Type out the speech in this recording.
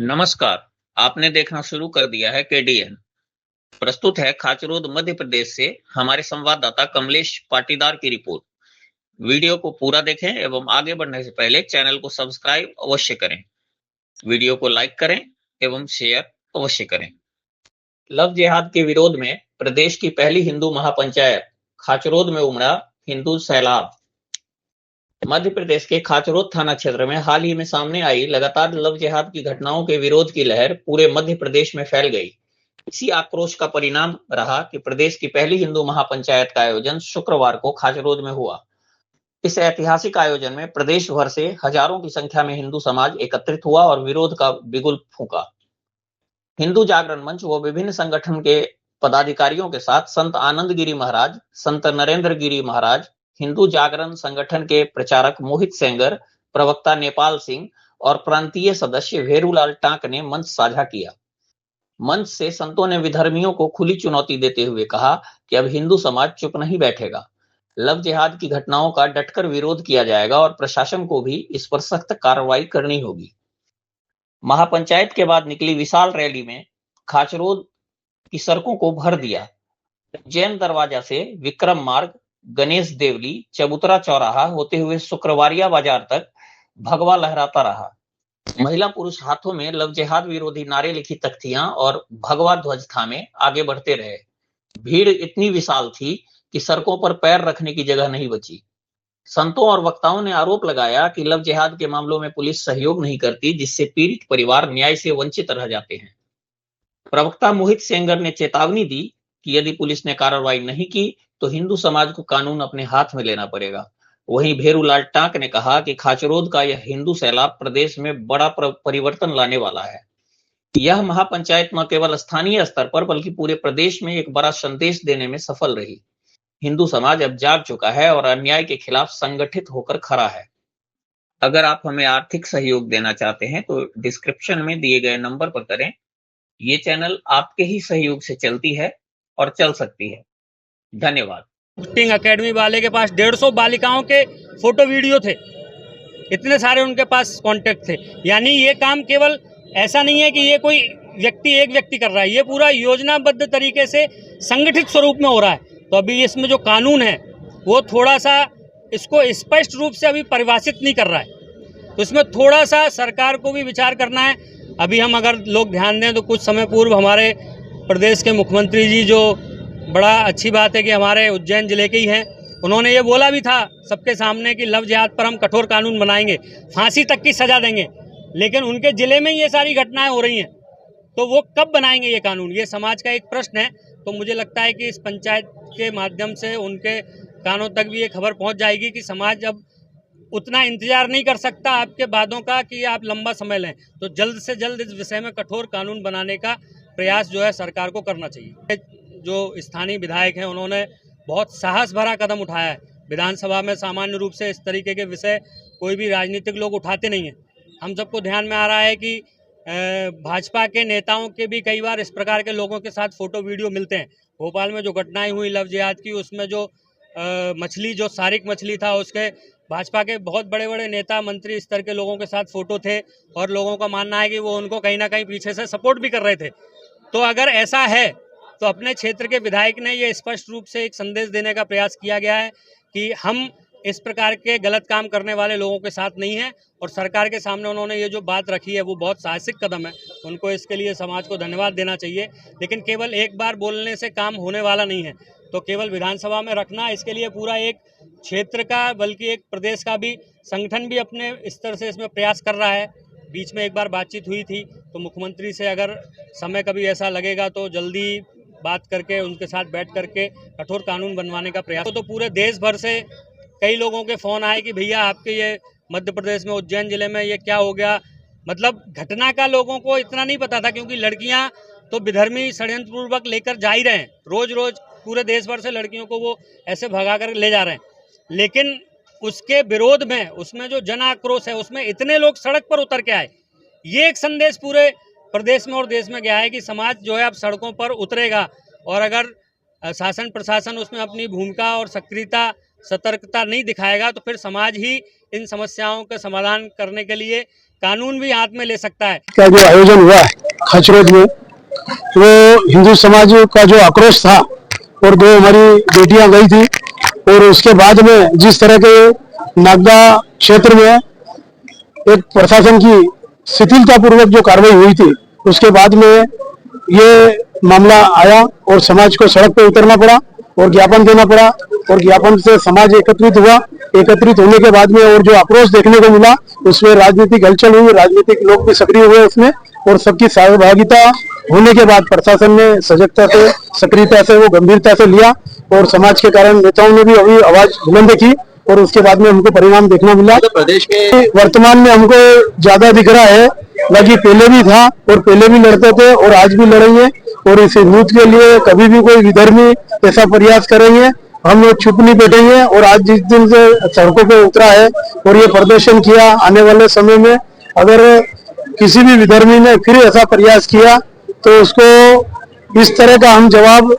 नमस्कार। आपने देखना शुरू कर दिया है केडीएन। प्रस्तुत है खाचरोद मध्य प्रदेश से हमारे संवाददाता कमलेश पाटीदार की रिपोर्ट। वीडियो को पूरा देखें एवं आगे बढ़ने से पहले चैनल को सब्सक्राइब अवश्य करें। वीडियो को लाइक करें एवं शेयर अवश्य करें। लव जिहाद के विरोध में प्रदेश की पहली हिंदू महापंचायत खाचरोद में उमड़ा हिंदू सैलाब। मध्य प्रदेश के खाचरोद थाना क्षेत्र में हाल ही में सामने आई लगातार लव जिहाद की घटनाओं के विरोध की लहर पूरे मध्य प्रदेश में फैल गई। इसी आक्रोश का परिणाम रहा कि प्रदेश की पहली हिंदू महापंचायत का आयोजन शुक्रवार को खाचरोद में हुआ। इस ऐतिहासिक आयोजन में प्रदेश भर से हजारों की संख्या में हिंदू समाज एकत्रित हुआ और विरोध का बिगुल फूंका। हिंदू जागरण मंच व विभिन्न संगठन के पदाधिकारियों के साथ संत आनंद गिरी महाराज, संत नरेंद्र गिरी महाराज, हिंदू जागरण संगठन के प्रचारक मोहित सेंगर, प्रवक्ता नेपाल सिंह और प्रांतीय सदस्य भेरूलाल टांक ने मंच साझा किया। मंच से संतों ने विधर्मियों को खुली चुनौती देते हुए कहा कि अब हिंदू समाज चुप नहीं बैठेगा। लव जिहाद की घटनाओं का डटकर विरोध किया जाएगा और प्रशासन को भी इस पर सख्त कार्रवाई करनी होगी। महापंचायत के बाद निकली विशाल रैली में खाचरोद की सड़कों को भर दिया। जैन दरवाजा से विक्रम मार्ग, गणेश देवली, चबूतरा चौराहा होते हुए शुक्रवारिया बाजार तक भगवा लहराता रहा। महिला पुरुष हाथों में लव जिहाद विरोधी नारे लिखी तख्तियां और भगवा ध्वज थामे आगे बढ़ते रहे। भीड़ इतनी विशाल थी कि सड़कों पर पैर रखने की जगह नहीं बची। संतों और वक्ताओं ने आरोप लगाया कि लव जिहाद के मामलों में पुलिस सहयोग नहीं करती, जिससे पीड़ित परिवार न्याय से वंचित रह जाते हैं। प्रवक्ता मोहित सेंगर ने चेतावनी दी कि यदि पुलिस ने कार्रवाई नहीं की तो हिंदू समाज को कानून अपने हाथ में लेना पड़ेगा। वहीं भेरूलाल टांक ने कहा कि खाचरोद का यह हिंदू सैलाब प्रदेश में बड़ा परिवर्तन लाने वाला है। यह महापंचायत न केवल स्थानीय स्तर पर बल्कि पूरे प्रदेश में एक बड़ा संदेश देने में सफल रही। हिंदू समाज अब जाग चुका है और अन्याय के खिलाफ संगठित होकर खड़ा है। अगर आप हमें आर्थिक सहयोग देना चाहते हैं तो डिस्क्रिप्शन में दिए गए नंबर पर करें। ये चैनल आपके ही सहयोग से चलती है और चल सकती है। धन्यवाद। एक्टिंग एकेडमी वाले के पास 150 बालिकाओं के फोटो वीडियो थे, इतने सारे उनके पास कांटेक्ट थे। यानी ये काम केवल ऐसा नहीं है कि ये कोई एक व्यक्ति कर रहा है, ये पूरा योजनाबद्ध तरीके से संगठित स्वरूप में हो रहा है। तो अभी इसमें जो कानून है वो थोड़ा सा इसको स्पष्ट रूप से अभी परिभाषित नहीं कर रहा है, तो इसमें थोड़ा सा सरकार को भी विचार करना है। अभी हम अगर लोग ध्यान दें तो कुछ समय पूर्व हमारे प्रदेश के मुख्यमंत्री जी, जो बड़ा अच्छी बात है कि हमारे उज्जैन जिले के ही हैं, उन्होंने ये बोला भी था सबके सामने कि लव जिहाद पर हम कठोर कानून बनाएंगे, फांसी तक की सजा देंगे। लेकिन उनके जिले में ये सारी घटनाएं हो रही हैं, तो वो कब बनाएंगे ये कानून? ये समाज का एक प्रश्न है। तो मुझे लगता है कि इस पंचायत के माध्यम से उनके कानों तक भी ये खबर पहुंच जाएगी कि समाज अब उतना इंतजार नहीं कर सकता आपके वादों का कि आप लंबा समय लें। तो जल्द से जल्द इस विषय में कठोर कानून बनाने का प्रयास जो है सरकार को करना चाहिए। जो स्थानीय विधायक हैं उन्होंने बहुत साहस भरा कदम उठाया है। विधानसभा में सामान्य रूप से इस तरीके के विषय कोई भी राजनीतिक लोग उठाते नहीं हैं। हम सबको ध्यान में आ रहा है कि भाजपा के नेताओं के भी कई बार इस प्रकार के लोगों के साथ फोटो वीडियो मिलते हैं। भोपाल में जो घटनाएं हुई लव जिहाद की, उसमें जो मछली, जो सारिक मछली था, उसके भाजपा के बहुत बड़े बड़े नेता मंत्री स्तर के लोगों के साथ फोटो थे और लोगों का मानना है कि वो उनको कहीं ना कहीं पीछे से सपोर्ट भी कर रहे थे। तो अगर ऐसा है तो अपने क्षेत्र के विधायक ने ये स्पष्ट रूप से एक संदेश देने का प्रयास किया गया है कि हम इस प्रकार के गलत काम करने वाले लोगों के साथ नहीं हैं। और सरकार के सामने उन्होंने ये जो बात रखी है वो बहुत साहसिक कदम है, उनको इसके लिए समाज को धन्यवाद देना चाहिए। लेकिन केवल एक बार बोलने से काम होने वाला नहीं है, तो केवल विधानसभा में रखना, इसके लिए पूरा एक क्षेत्र का बल्कि एक प्रदेश का भी संगठन भी अपने स्तर से इसमें प्रयास कर रहा है। बीच में एक बार बातचीत हुई थी, तो मुख्यमंत्री से अगर समय कभी ऐसा लगेगा तो जल्दी बात करके उनके साथ बैठ करके कठोर कानून बनवाने का प्रयास। तो पूरे देश भर से कई लोगों के फ़ोन आए कि भैया आपके ये मध्य प्रदेश में उज्जैन ज़िले में ये क्या हो गया। मतलब घटना का लोगों को इतना नहीं पता था, क्योंकि लड़कियां तो विधर्मी षड्यंत्रपूर्वक लेकर जा ही रहे हैं। रोज़ रोज़ पूरे देश भर से लड़कियों को वो ऐसे भगा कर ले जा रहे हैं। लेकिन उसके विरोध में, उसमें जो जन आक्रोश है, उसमें इतने लोग सड़क पर उतर के आए। ये एक संदेश पूरे प्रदेश में और देश में गया है कि समाज जो है अब सड़कों पर उतरेगा। और अगर शासन प्रशासन उसमें अपनी भूमिका और सक्रियता, सतर्कता नहीं दिखाएगा तो फिर समाज ही इन समस्याओं का समाधान करने के लिए कानून भी हाथ में ले सकता है। का जो आयोजन हुआ है खाचरोद में, वो हिंदू समाज का जो आक्रोश था और दो हमारी बेटियां गई थी, और उसके बाद में जिस तरह के नागदा क्षेत्र में एक प्रशासन की शिथिलता पूर्वक जो कार्रवाई हुई थी, उसके बाद में ये मामला आया और समाज को सड़क पर उतरना पड़ा और ज्ञापन देना पड़ा, और ज्ञापन से समाज एकत्रित हुआ। एकत्रित होने के बाद में और जो आक्रोश देखने को मिला, उसमें राजनीतिक हलचल हुई, राजनीतिक लोग भी सक्रिय हुए उसमें, और सबकी सहभागिता होने के बाद प्रशासन ने सजगता से, सक्रियता से, वो गंभीरता से लिया, और समाज के कारण नेताओं ने भी अभी आवाज बुलंद की, और उसके बाद में हमको परिणाम देखना मिला। तो प्रदेश के वर्तमान में हमको ज्यादा दिख रहा है, बाकी पहले भी था और पहले भी लड़ते थे और आज भी लड़ेंगे, और इस हिंदुत्व के लिए कभी भी कोई विधर्मी ऐसा प्रयास करेंगे, हम लोग चुप नहीं बैठेंगे। और आज जिस दिन से सड़कों पे उतरा है और ये प्रदर्शन किया, आने वाले समय में अगर किसी भी विधर्मी ने फिर ऐसा प्रयास किया तो उसको इस तरह का हम जवाब